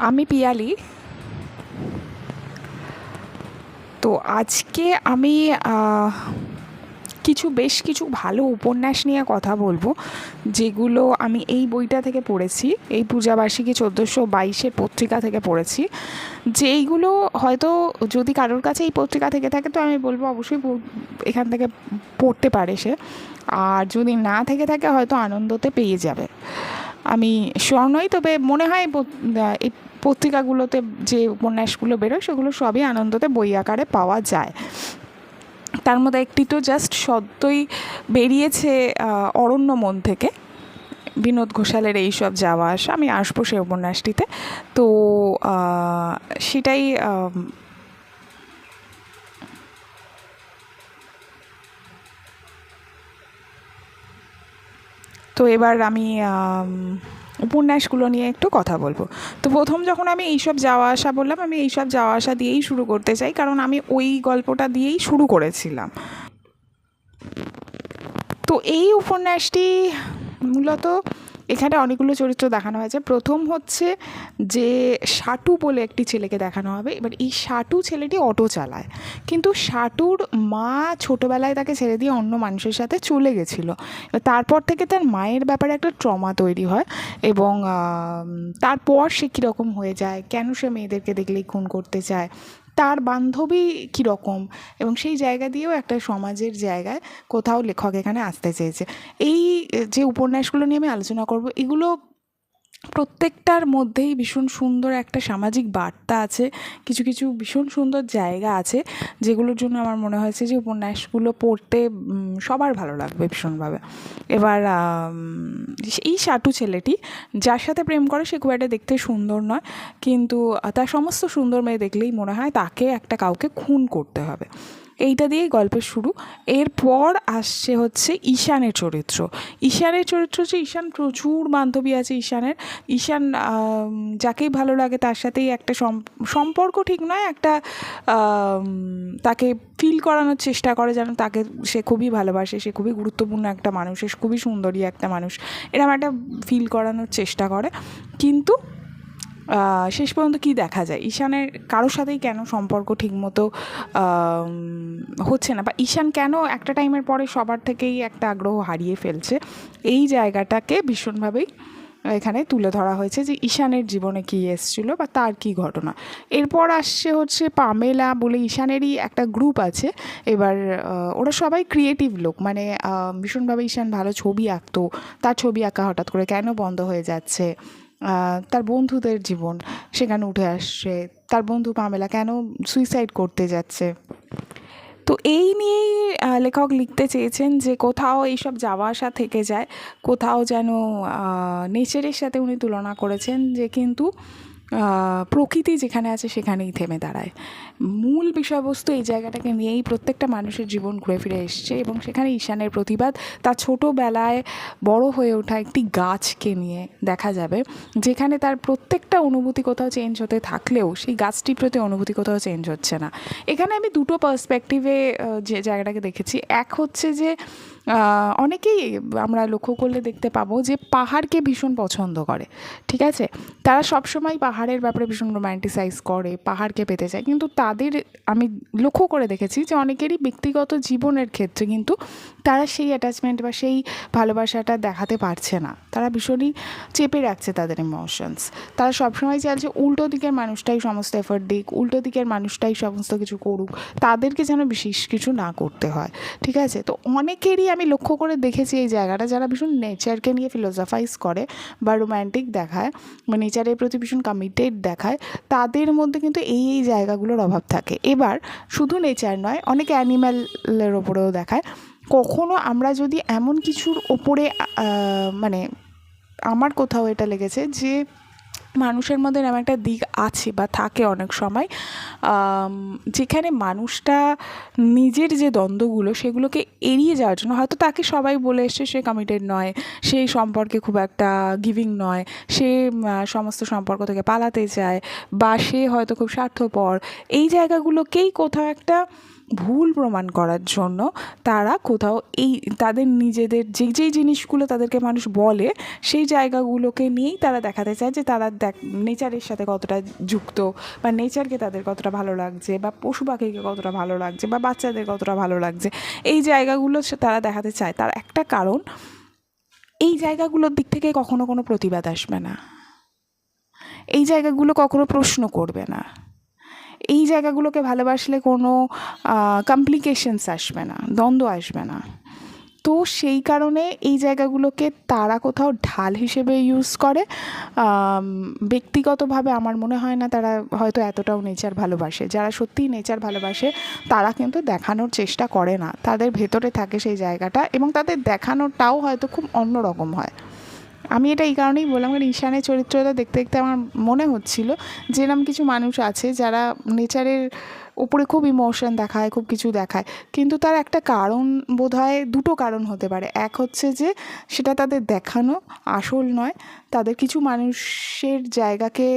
আমি পিয়ালি। তো আজকে আমি বেশ কিছু ভালো উপন্যাস নিয়ে কথা বলবো, যেগুলো আমি এই বইটা থেকে পড়েছি, এই পূজাবার্ষিকী 1422 পত্রিকা থেকে পড়েছি। যেইগুলো হয়তো যদি কারোর কাছে এই পত্রিকা থেকে থাকে তো আমি বলবো অবশ্যই এখান থেকে পড়তে পারে সে, আর যদি না থেকে থাকে হয়তো আনন্দতে পেয়ে যাবে। আমি শিওর নই, তবে মনে হয় এই পত্রিকাগুলোতে যে উপন্যাসগুলো বেরোয় সেগুলো সবই আনন্দতে বই আকারে পাওয়া যায়। তার মধ্যে একটি তো জাস্ট সদ্যই বেরিয়েছে, অরণ্য মন থেকে, বিনোদ ঘোষালের এইসব যাওয়া আসা। আমি আসবো সেই উপন্যাসটিতে। তো সেটাই তো এবার আমি উপন্যাসগুলো নিয়ে একটু কথা বলবো। তো প্রথম যখন আমি এইসব যাওয়া আসা বললাম, আমি এইসব যাওয়া আসা দিয়েই শুরু করতে চাই, কারণ আমি ওই গল্পটা দিয়েই শুরু করেছিলাম। তো এই উপন্যাসটি মূলত এখানে অনেকগুলো চরিত্র দেখানো হয়েছে। প্রথম হচ্ছে যে সাটু বলে একটি ছেলেকে দেখানো হবে। এবার এই সাটু ছেলেটি অটো চালায়, কিন্তু সাটুর মা ছোটোবেলায় তাকে ছেড়ে দিয়ে অন্য মানুষের সাথে চলে গেছিলো। এবার তারপর থেকে তার মায়ের ব্যাপারে একটা ট্রমা তৈরি হয়, এবং তারপর সে কীরকম হয়ে যায়, কেন সে মেয়েদেরকে দেখলেই খুন করতে চায়, তার বান্ধবী কীরকম, এবং সেই জায়গা দিয়েও একটা সমাজের জায়গায় কোথাও লেখক এখানে আসতে চেয়েছে। এই যে উপন্যাসগুলো নিয়ে আমি আলোচনা করব, এগুলো প্রত্যেকটার মধ্যেই ভীষণ সুন্দর একটা সামাজিক বার্তা আছে, কিছু কিছু ভীষণ সুন্দর জায়গা আছে, যেগুলোর জন্য আমার মনে হয়েছে যে উপন্যাসগুলো পড়তে সবার ভালো লাগবে ভীষণভাবে। এবার এই সাটু ছেলেটি যার সাথে প্রেম করে সে খুব একটা দেখতে সুন্দর নয়, কিন্তু তার সমস্ত সুন্দর মেয়ে দেখলেই মনে হয় তাকে একটা কাউকে খুন করতে হবে। এইটা দিয়েই গল্পের শুরু। এরপর আসছে হচ্ছে ঈশানের চরিত্র। হচ্ছে ঈশান প্রচুর বান্ধবী আছে ঈশানের। ঈশান যাকেই ভালো লাগে তার সাথেই একটা সম্পর্ক ঠিক নয়, একটা তাকে ফিল করানোর চেষ্টা করে যেন তাকে সে খুবই ভালোবাসে, সে খুবই গুরুত্বপূর্ণ একটা মানুষ, সে খুবই সুন্দরী একটা মানুষ, এরকম একটা ফিল করানোর চেষ্টা করে। কিন্তু শেষ পর্যন্ত কী দেখা যায়, ঈশানের কারোর সাথেই কেন সম্পর্ক ঠিকমতো হচ্ছে না, বা ঈশান কেন একটা টাইমের পরে সবার থেকেই একটা আগ্রহ হারিয়ে ফেলছে, এই জায়গাটাকে ভীষণভাবেই এখানে তুলে ধরা হয়েছে, যে ঈশানের জীবনে কী এসেছিলো বা তার কী ঘটনা। এরপর আসছে হচ্ছে পামেলা বলে ঈশানেরই একটা গ্রুপ আছে। এবার ওরা সবাই ক্রিয়েটিভ লোক, মানে ভীষণভাবে ঈশান ভালো ছবি আঁকতো, তার ছবি আঁকা হঠাৎ করে কেন বন্ধ হয়ে যাচ্ছে, তার বন্ধুদের জীবন সেখানে উঠে আসছে, তার বন্ধু পামেলা কেন সুইসাইড করতে যাচ্ছে। তো এই নিয়েই লেখক লিখতে চেয়েছেন যে কোথাও এইসব যাওয়া আসা থেকে যায়, কোথাও যেন নেচারের সাথে উনি তুলনা করেছেন, যে কিন্তু প্রকৃতি যেখানে আছে সেখানেই থেমে দাঁড়ায়। মূল বিষয়বস্তু এই জায়গাটাকে নিয়েই প্রত্যেকটা মানুষের জীবন ঘুরে ফিরে এসছে, এবং সেখানে ঈশানের প্রতিবাদ তার ছোটোবেলায় বড় হয়ে ওঠা একটি গাছকে নিয়ে দেখা যাবে, যেখানে তার প্রত্যেকটা অনুভূতি কোথাও চেঞ্জ হতে থাকলেও সেই গাছটির প্রতি অনুভূতি কোথাও চেঞ্জ হচ্ছে না। এখানে আমি দুটো পার্সপেক্টিভে যে জায়গাটাকে দেখেছি। এক হচ্ছে যে অনেকেই আমরা লক্ষ্য করলে দেখতে পাবো যে পাহাড়কে ভীষণ পছন্দ করে, ঠিক আছে, তারা সবসময় পাহাড়ের ব্যাপারে ভীষণ রোম্যান্টিসাইজ করে, পাহাড়কে পেতে চায়, কিন্তু তাদের আমি লক্ষ্য করে দেখেছি যে অনেকেরই ব্যক্তিগত জীবনের ক্ষেত্রে কিন্তু তারা সেই অ্যাটাচমেন্ট বা সেই ভালোবাসাটা দেখাতে পারছে না, তারা ভীষণই চেপে রাখছে তাদের ইমোশনস। তারা সবসময় চাইছে উল্টো দিকের মানুষটাই সমস্ত এফোর্ট দিক, উল্টো দিকের মানুষটাই সমস্ত কিছু করুক, তাদেরকে যেন বিশেষ কিছু না করতে হয়, ঠিক আছে। তো অনেকেরই আমি লক্ষ্য করে দেখেছি এই জায়গাটা, যারা ভীষণ নেচারকে নিয়ে ফিলোসফাইজ করে বা রোম্যান্টিক দেখায় বা নেচারের প্রতি ভীষণ কমিটেড দেখায়, তাদের মধ্যে কিন্তু এই এই জায়গাগুলোর অভাব থাকে। এবার শুধু নেচার নয়, অনেক অ্যানিম্যালের ওপরেও দেখায়। কখনো আমরা যদি এমন কিছুর ওপরে মানে আমার কোথাও এটা লেগেছে যে মানুষের মধ্যে এমন একটা দিক আছে বা থাকে অনেক সময়, যেখানে মানুষটা নিজের যে দ্বন্দ্বগুলো সেগুলোকে এড়িয়ে যাওয়ার জন্য, হয়তো তাকে সবাই বলে এসছে সে কমিটেড নয়, সেই সম্পর্কে খুব একটা গিভিং নয়, সে সমস্ত সম্পর্ক থেকে পালাতে চায়, বা সে হয়তো খুব স্বার্থপর, এই জায়গাগুলোকেই কোথাও একটা ভুল প্রমাণ করার জন্য তারা কোথাও এই তাদের নিজেদের যেই জিনিসগুলো তাদেরকে মানুষ বলে সেই জায়গাগুলোকে নিয়েই তারা দেখাতে চায় যে তারা নেচারের সাথে কতটা যুক্ত, বা নেচারকে তাদের কতটা ভালো লাগছে, বা পশু পাখিকে কতটা ভালো লাগছে, বা বাচ্চাদের কতটা ভালো লাগছে। এই জায়গাগুলো তারা দেখাতে চায়। তার একটা কারণ, এই জায়গাগুলোর দিক থেকে কখনো কোনো প্রতিবাদ আসবে না, এই জায়গাগুলো কখনো প্রশ্ন করবে না, এই জায়গাগুলোকে ভালোবাসলে কোনো কমপ্লিকেশনস আসবে না, দ্বন্দ্ব আসবে না। তো সেই কারণে এই জায়গাগুলোকে তারা কোথাও ঢাল হিসেবে ইউজ করে। ব্যক্তিগতভাবে আমার মনে হয় না তারা হয়তো এতটাও নেচার ভালোবাসে। যারা সত্যিই নেচার ভালোবাসে তারা কিন্তু দেখানোর চেষ্টা করে না, তাদের ভেতরে থাকে সেই জায়গাটা, এবং তাদের দেখানোটাও হয়তো খুব অন্যরকম হয়। আমি এটা এই কারণেই বললাম, কারণ ঈশানের চরিত্রটা দেখতে দেখতে আমার মনে হচ্ছিল যে এরকম কিছু মানুষ আছে যারা নেচারের উপরে খুব ইমোশন দেখায়, খুব কিছু দেখায়, কিন্তু তার একটা কারণ বোধহয় দুটো কারণ হতে পারে। এক হচ্ছে যে সেটা তাদের দেখানো, আসল নয়। তাদের কিছু মানুষের জায়গাকে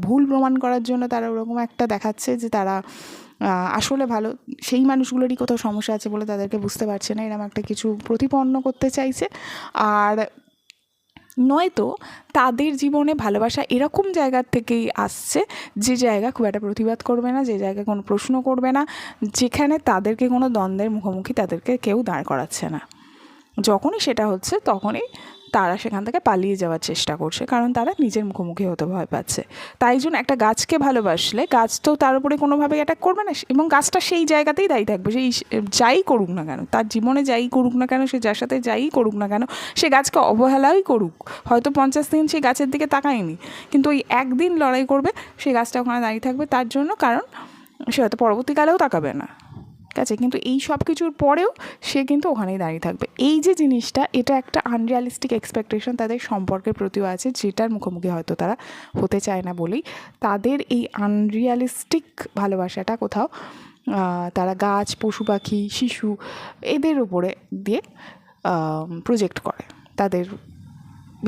ভুল প্রমাণ করার জন্য তারা ওরকম একটা দেখাচ্ছে যে তারা আসলে ভালো, সেই মানুষগুলোরই কোথাও সমস্যা আছে বলে তাদেরকে বুঝতে পারছে না, এরকম একটা কিছু প্রতিপন্ন করতে চাইছে। আর নয়তো তাদের জীবনে ভালোবাসা এরকম জায়গার থেকেই আসছে যে জায়গা খুব একটা প্রতিবাদ করবে না, যে জায়গায় কোনো প্রশ্ন করবে না, যেখানে তাদেরকে কোনো দ্বন্দ্বের মুখোমুখি তাদেরকে কেউ দাঁড় করাচ্ছে না। যখনই সেটা হচ্ছে তখনই তারা সেখান থেকে পালিয়ে যাওয়ার চেষ্টা করছে, কারণ তারা নিজের মুখোমুখি হতে ভয় পাচ্ছে। তাই জন্য একটা গাছকে ভালোবাসলে গাছ তো তার উপরে কোনোভাবেই অ্যাটাক করবে না, এবং গাছটা সেই জায়গাতেই দায়ী থাকবে, সেই যাই করুক না কেন, তার জীবনে যাই করুক না কেন, সে যার সাথে যাই করুক না কেন, সে গাছকে অবহেলাই করুক, হয়তো 50 দিন সেই গাছের দিকে তাকায়নি, কিন্তু ওই একদিন লড়াই করবে, সেই গাছটা ওখানে দাঁড়িয়ে থাকবে তার জন্য, কারণ সে হয়তো পরবর্তীকালেও তাকাবে না, ঠিক আছে, কিন্তু এই সব কিছুর পরেও সে কিন্তু ওখানেই দাঁড়িয়ে থাকবে। এই যে জিনিসটা, এটা একটা আনরিয়ালিস্টিক এক্সপেকটেশন তাদের সম্পর্কের প্রতিও আছে, যেটার মুখোমুখি হয়তো তারা হতে চায় না বলেই তাদের এই আনরিয়ালিস্টিক ভালোবাসাটা কোথাও তারা গাছ, পশু পাখি, শিশু এদের উপরে দিয়ে প্রজেক্ট করে তাদের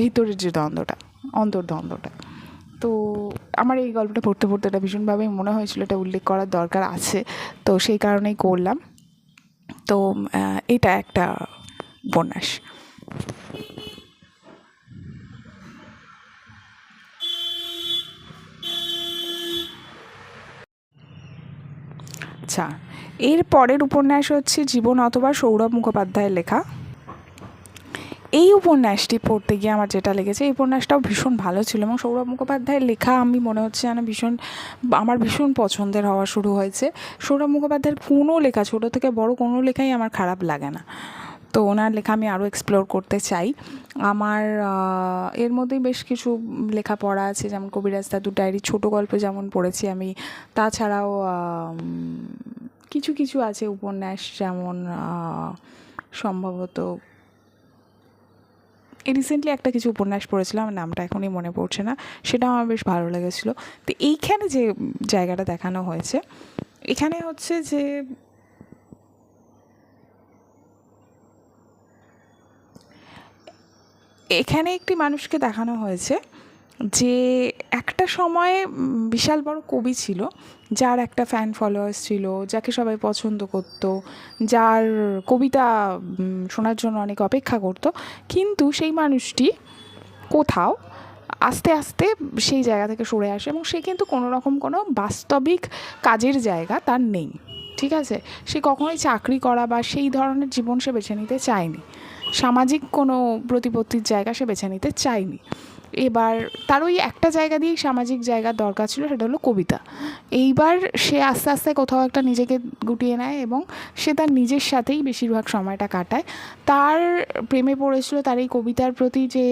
ভিতরের যে দ্বন্দ্বটা, অন্তর্দ্বন্দ্বটা। তো আমার এই গল্পটা পড়তে পড়তে এটা ভীষণভাবে মনে হয়েছিল এটা উল্লেখ করার দরকার আছে, তো সেই কারণেই করলাম। তো এটা একটা উপন্যাস। আচ্ছা, এর পরের উপন্যাস হচ্ছে জীবন অথবা সৌরভ মুখোপাধ্যায়ের লেখা। এই উপন্যাসটি পড়তে গিয়ে আমার যেটা লেগেছে, এই উপন্যাসটাও ভীষণ ভালো ছিল, এবং সৌরভ মুখোপাধ্যায়ের লেখা আমি মনে হচ্ছে যেন আমার ভীষণ পছন্দের হওয়া শুরু হয়েছে। সৌরভ মুখোপাধ্যায়ের কোনো লেখা, ছোটো থেকে বড় কোনো লেখাই আমার খারাপ লাগে না। তো ওনার লেখা আমি আরও এক্সপ্লোর করতে চাই। আমার এর মধ্যেই বেশ কিছু লেখা পড়া আছে, যেমন কবিরাজ দাদুর ডায়েরি, ছোটো গল্প যেমন পড়েছি আমি, তাছাড়াও কিছু কিছু আছে উপন্যাস, যেমন সম্ভবত রিসেন্টলি একটা কিছু উপন্যাস পড়েছিলাম, আমার নামটা এখনই মনে পড়ছে না, সেটাও আমার বেশ ভালো লেগেছিলো। তো এইখানে যে জায়গাটা দেখানো হয়েছে, এখানে হচ্ছে যে এখানে একটি মানুষকে দেখানো হয়েছে যে একটা সময়ে বিশাল বড় কবি ছিল, যার একটা ফ্যান ফলোয়ার্স ছিল, যাকে সবাই পছন্দ করত, যার কবিতা শোনার জন্য অনেক অপেক্ষা করত, কিন্তু সেই মানুষটি কোথাও আস্তে আস্তে সেই জায়গা থেকে সরে আসে, এবং সে কিন্তু কোনো রকম কোনো বাস্তবিক কাজের জায়গা তার নেই, ঠিক আছে, সে কখনোই চাকরি করা বা সেই ধরনের জীবন সে বেছে নিতে চায়নি, সামাজিক কোনো প্রতিপত্তির জায়গা সে বেছে নিতে চায়নি। এবার তার ওই একটা জায়গা দিয়েই সামাজিক জায়গার দরকার ছিল, সেটা হলো কবিতা। এইবার সে আস্তে আস্তে কোথাও একটা নিজেকে গুটিয়ে নেয়, এবং সে তার নিজের সাথেই বেশিরভাগ সময়টা কাটায়। তার প্রেমে পড়েছিল, তার এই কবিতার প্রতি যে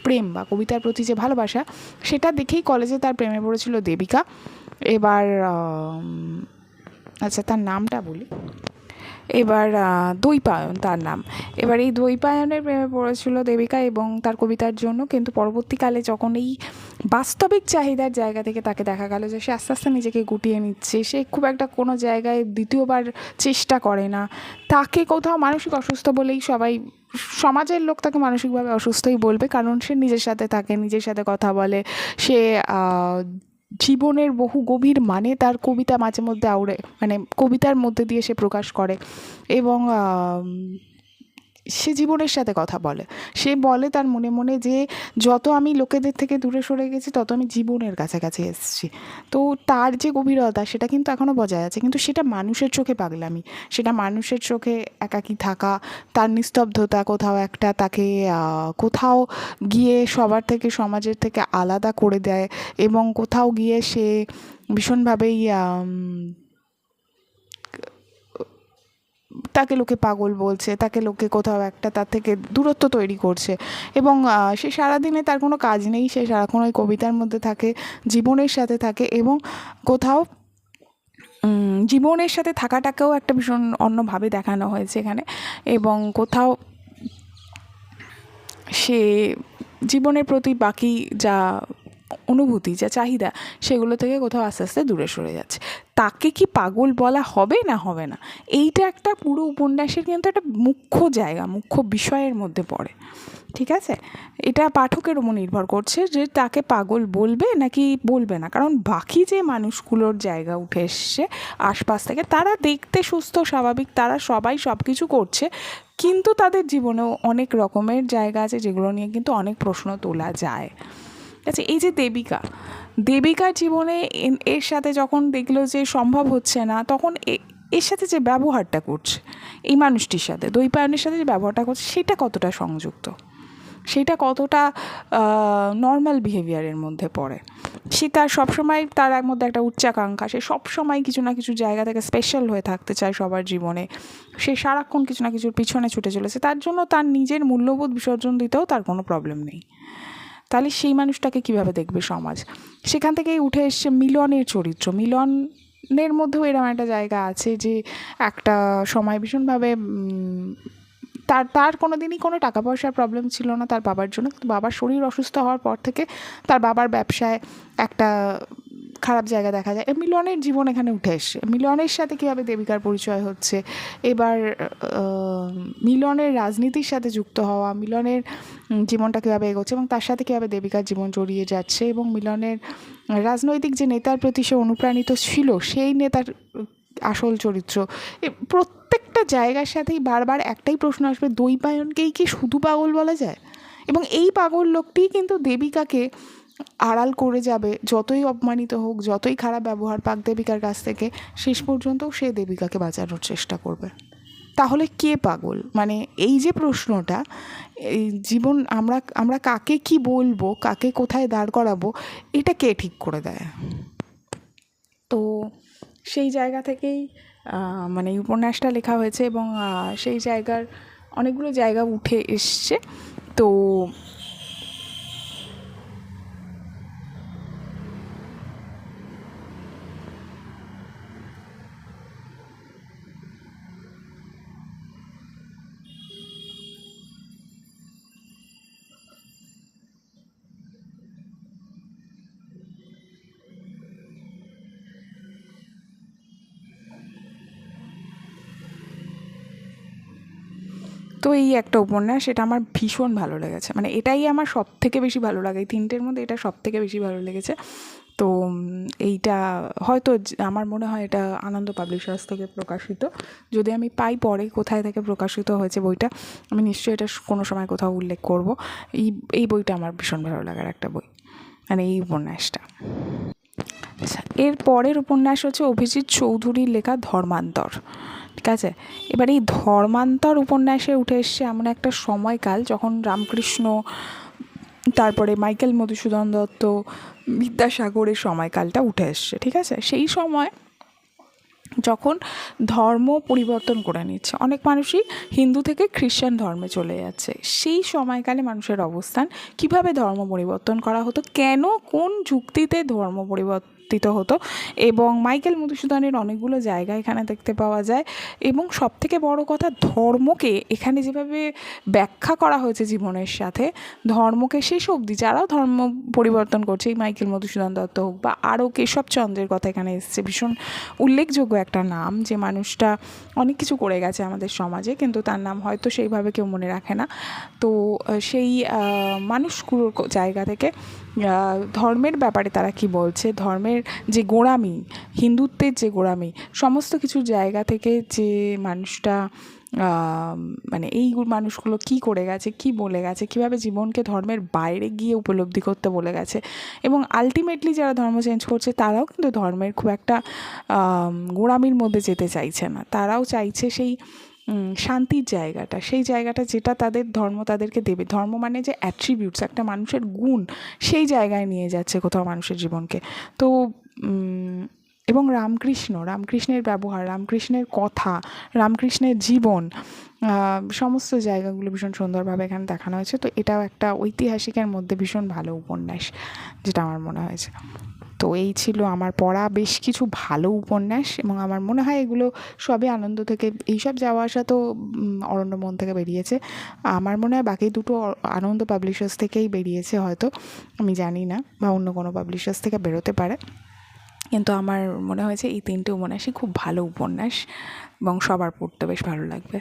প্রেম বা কবিতার প্রতি যে ভালোবাসা, সেটা দেখেই কলেজে তার প্রেমে পড়েছিল দেবিকা। এবার আচ্ছা, তার নামটা বলি, এবার দ্বৈপায়ন তার নাম। এবার এই দ্বৈপায়নের প্রেমে পড়েছিল দেবিকা এবং তার কবিতার জন্য, কিন্তু পরবর্তীকালে যখন এই বাস্তবিক চাহিদার জায়গা থেকে তাকে দেখা গেল যে সে আস্তে আস্তে নিজেকে গুটিয়ে নিচ্ছে, সে খুব একটা কোনো জায়গায় দ্বিতীয়বার চেষ্টা করে না, তাকে কোথাও মানসিক অসুস্থ বলেই সবাই, সমাজের লোক তাকে মানসিকভাবে অসুস্থই বলবে, কারণ সে নিজের সাথে থাকে, নিজের সাথে কথা বলে, সে জীবনের বহু গভীর মানে তার কবিতা মাঝে মধ্যে আউড়ে, মানে কবিতার মধ্যে দিয়ে সে প্রকাশ করে। এবং সে জীবনের সাথে কথা বলে। সে বলে তার মনে মনে যে যত আমি লোকেদের থেকে দূরে সরে গেছি তত আমি জীবনের কাছাকাছি এসেছি। তো তার যে গভীরতা সেটা কিন্তু এখনও বজায় আছে, কিন্তু সেটা মানুষের চোখে পাগলামি, সেটা মানুষের চোখে একাকী থাকা, তার নিস্তব্ধতা কোথাও একটা তাকে কোথাও গিয়ে সবার থেকে, সমাজের থেকে আলাদা করে দেয়। এবং কোথাও গিয়ে সে ভীষণভাবেই তাকে লোকে পাগল বলছে, তাকে লোকে কোথাও একটা তার থেকে দূরত্ব তৈরি করছে। এবং সে সারাদিনে তার কোনো কাজ নেই, সে সারাক্ষণ ওই কবিতার মধ্যে থাকে, জীবনের সাথে থাকে। এবং কোথাও জীবনের সাথে থাকাটাকেও একটা ভীষণ অন্যভাবে দেখানো হয়েছে এখানে। এবং কোথাও সে জীবনের প্রতি বাকি যা অনুভূতি, যা চাহিদা, সেগুলো থেকে কোথাও আস্তে আস্তে দূরে সরে যাচ্ছে। তাকে কি পাগল বলা হবে না হবে না, এইটা একটা পুরো উপন্যাসের কিন্তু একটা মুখ্য জায়গা, মুখ্য বিষয়ের মধ্যে পড়ে। ঠিক আছে, এটা পাঠকের উপর নির্ভর করছে যে তাকে পাগল বলবে নাকি বলবে না। কারণ বাকি যে মানুষগুলোর জায়গা উঠে এসছে আশপাশ থেকে, তারা দেখতে সুস্থ স্বাভাবিক, তারা সবাই সব কিছু করছে, কিন্তু তাদের জীবনেও অনেক রকমের জায়গা আছে যেগুলো নিয়ে কিন্তু অনেক প্রশ্ন তোলা যায়। আচ্ছা, এই যে দেবিকার জীবনে এর সাথে যখন দেখলো যে সম্ভব হচ্ছে না, তখন এর সাথে যে ব্যবহারটা করছে, এই মানুষটির সাথে, দ্বৈপায়নের সাথে যে ব্যবহারটা করছে, সেটা কতটা সংযুক্ত, সেটা কতটা নর্মাল বিহেভিয়ারের মধ্যে পড়ে। সে তার সবসময় তার মধ্যে একটা উচ্চাকাঙ্ক্ষা, সে সবসময় কিছু না কিছু জায়গা থেকে স্পেশাল হয়ে থাকতে চায় সবার জীবনে। সে সারাক্ষণ কিছু না কিছুর পিছনে ছুটে চলেছে, তার জন্য তার নিজের মূল্যবোধ বিসর্জন দিতেও তার কোনো প্রবলেম নেই। তাহলে সেই মানুষটাকে কীভাবে দেখবে সমাজ? সেখান থেকেই উঠে এসছে মিলনের চরিত্র। মিলনের মধ্যেও এরকম একটা জায়গা আছে যে একটা সময় ভীষণভাবে তার কোনো দিনই কোনো টাকা পয়সার প্রবলেম ছিল না তার বাবার জন্য, কিন্তু বাবার শরীর অসুস্থ হওয়ার পর থেকে তার বাবার ব্যবসায় একটা খারাপ জায়গা দেখা যায়। মিলনের জীবন এখানে উঠে এসছে। মিলনের সাথে কীভাবে দেবিকার পরিচয় হচ্ছে, এবার মিলনের রাজনীতির সাথে যুক্ত হওয়া, মিলনের জীবনটা কীভাবে এগোচ্ছে এবং তার সাথে কীভাবে দেবিকার জীবন জড়িয়ে যাচ্ছে, এবং মিলনের রাজনৈতিক যে নেতার প্রতি সে অনুপ্রাণিত ছিল, সেই নেতার আসল চরিত্র, প্রত্যেকটা জায়গার সাথেই বারবার একটাই প্রশ্ন আসবে, দ্বৈপায়নকেই কি শুধু পাগল বলা যায়? এবং এই পাগল লোকটিই কিন্তু দেবিকাকে আড়াল করে যাবে, যতই অপমানিত হোক, যতই খারাপ ব্যবহার পাক দেবিকার কাছ থেকে, শেষ পর্যন্তও সে দেবিকাকে বাঁচানোর চেষ্টা করবে। তাহলে কে পাগল? মানে এই যে প্রশ্নটা, এই জীবন আমরা কাকে কি বলবো, কাকে কোথায় দাঁড় করাবো, এটা কে ঠিক করে দেয়? তো সেই জায়গা থেকেই মানে এই উপন্যাসটা লেখা হয়েছে। এবং সেই জায়গার অনেকগুলো জায়গা উঠে এসছে। তো এই একটা উপন্যাস, এটা আমার ভীষণ ভালো লেগেছে। মানে এটাই আমার সবথেকে বেশি ভালো লাগে, এই তিনটের মধ্যে এটা সবথেকে বেশি ভালো লেগেছে। তো এইটা হয়তো আমার মনে হয় এটা আনন্দ পাবলিশার্স থেকে প্রকাশিত। যদি আমি পাই পরে কোথায় থেকে প্রকাশিত হয়েছে বইটা, আমি নিশ্চয়ই এটা কোনো সময় কোথাও উল্লেখ করব। এই বইটা আমার ভীষণ ভালো লাগার একটা বই, মানে এই উপন্যাসটা। আচ্ছা, এর পরের উপন্যাস হচ্ছে অভিজিৎ চৌধুরীর লেখা ধর্মান্তর। ঠিক আছে, এবার এই ধর্মান্তর উপন্যাসে উঠে এসছে এমন একটা সময়কাল যখন রামকৃষ্ণ, তারপরে মাইকেল মধুসূদন দত্ত, বিদ্যাসাগরের সময়কালটা উঠে এসছে। ঠিক আছে, সেই সময় যখন ধর্ম পরিবর্তন করে নিচ্ছে, অনেক মানুষই হিন্দু থেকে খ্রিশ্চান ধর্মে চলে যাচ্ছে, সেই সময়কালে মানুষের অবস্থান, কিভাবে ধর্ম পরিবর্তন করা হতো, কেন কোন যুক্তিতে ধর্ম পরিবর্তিত হতো, এবং মাইকেল মধুসূদনের অনেকগুলো জায়গা এখানে দেখতে পাওয়া যায়। এবং সবথেকে বড় কথা, ধর্মকে এখানে যেভাবে ব্যাখ্যা করা হয়েছে জীবনের সাথে, ধর্মকে শেষ অবধি যারাও ধর্ম পরিবর্তন করছে, এই মাইকেল মধুসূদন দত্ত হোক বা আরও কেশবচন্দ্রের কথা এখানে এসছে, ভীষণ উল্লেখযোগ্য একটা নাম, যে মানুষটা অনেক কিছু করে গেছে আমাদের সমাজে, কিন্তু তার নাম হয়তো সেইভাবে কেউ মনে রাখে না। তো সেই মানুষগুলোর জায়গা থেকে ধর্মের ব্যাপারে তারা কি বলছে, ধর্মের যে গোঁড়ামি, হিন্দুত্বের যে গোঁড়ামি, সমস্ত কিছু জায়গা থেকে যে মানুষটা মানে এই মানুষগুলো কি করে গেছে, কি বলে গেছে, কীভাবে জীবনকে ধর্মের বাইরে গিয়ে উপলব্ধি করতে বলে গেছে, এবং আলটিমেটলি যারা ধর্ম চেঞ্জ করছে তারাও কিন্তু ধর্মের খুব একটা গোঁড়ামির মধ্যে যেতে চাইছে না। তারাও চাইছে সেই শান্তির জায়গাটা, সেই জায়গাটা যেটা তাদের ধর্ম তাদেরকে দেবে। ধর্ম মানে যে অ্যাট্রিবিউটস, একটা মানুষের গুণ, সেই জায়গায় নিয়ে যাচ্ছে কোথাও মানুষের জীবনকে। তো এবং রামকৃষ্ণের ব্যবহার, রামকৃষ্ণের কথা, রামকৃষ্ণের জীবন, সমস্ত জায়গাগুলো ভীষণ সুন্দরভাবে এখানে দেখানো হয়েছে। তো এটাও একটা ঐতিহাসিকের মধ্যে ভীষণ ভালো উপন্যাস, যেটা আমার মনে হয়েছে। তো এই ছিল আমার পড়া বেশ কিছু ভালো উপন্যাস, এবং আমার মনে হয় এগুলো সবই আনন্দ থেকে, এইসব যাওয়া আসা তো অরণ্যমন থেকে বেরিয়েছে। আমার মনে হয় বাকি দুটো আনন্দ পাবলিশার্স থেকেই বেরিয়েছে হয়তো, আমি জানি না, বা অন্য কোনো পাবলিশার্স থেকে বেরোতে পারে। কিন্তু আমার মনে হয়েছে এই তিনটে উপন্যাসই খুব ভালো উপন্যাস, এবং সবার পড়তে বেশ ভালো লাগবে।